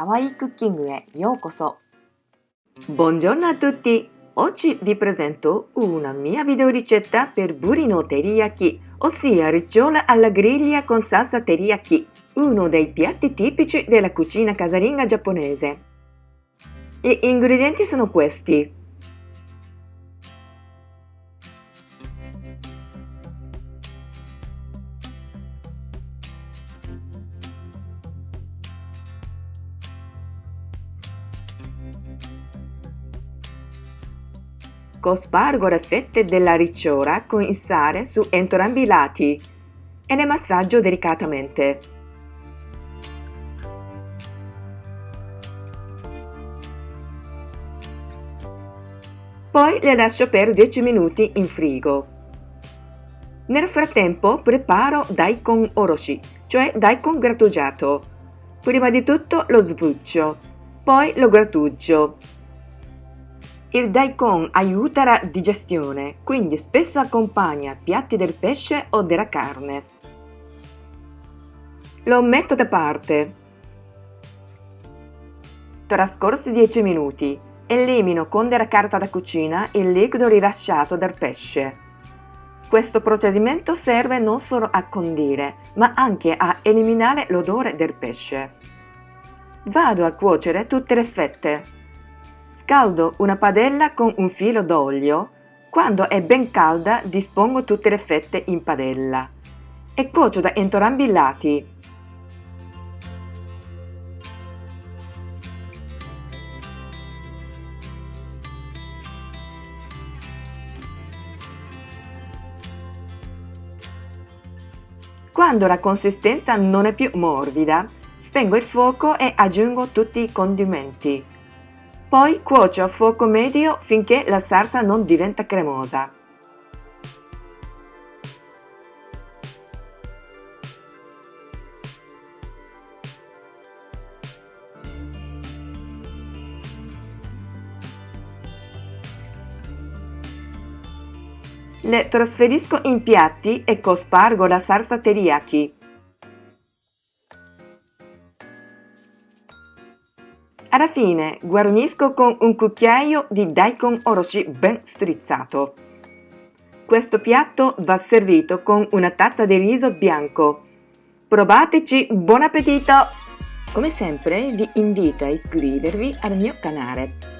Kawaii Cookingへようこそ。 Buongiorno a tutti! Oggi vi presento una mia videoricetta per burino teriyaki, ossia ricciola alla griglia con salsa teriyaki, uno dei piatti tipici della cucina casalinga giapponese. Gli ingredienti sono questi: cospargo le fette della ricciola con il sale su entrambi i lati e le massaggio delicatamente. Poi le lascio per 10 minuti in frigo. Nel frattempo preparo daikon oroshi, cioè daikon grattugiato. Prima di tutto lo sbuccio, poi lo grattugio. Il daikon aiuta la digestione, quindi spesso accompagna piatti del pesce o della carne. Lo metto da parte. Trascorsi 10 minuti, elimino con della carta da cucina il liquido rilasciato dal pesce. Questo procedimento serve non solo a condire, ma anche a eliminare l'odore del pesce. Vado a cuocere tutte le fette. Scaldo una padella con un filo d'olio. Quando è ben calda dispongo tutte le fette in padella e cuocio da entrambi i lati. Quando la consistenza non è più morbida, spengo il fuoco e aggiungo tutti i condimenti. Poi cuocio a fuoco medio finché la salsa non diventa cremosa. Le trasferisco in piatti e cospargo la salsa teriyaki. Alla fine guarnisco con un cucchiaio di daikon oroshi ben strizzato. Questo piatto va servito con una tazza di riso bianco. Provateci, buon appetito! Come sempre vi invito a iscrivervi al mio canale.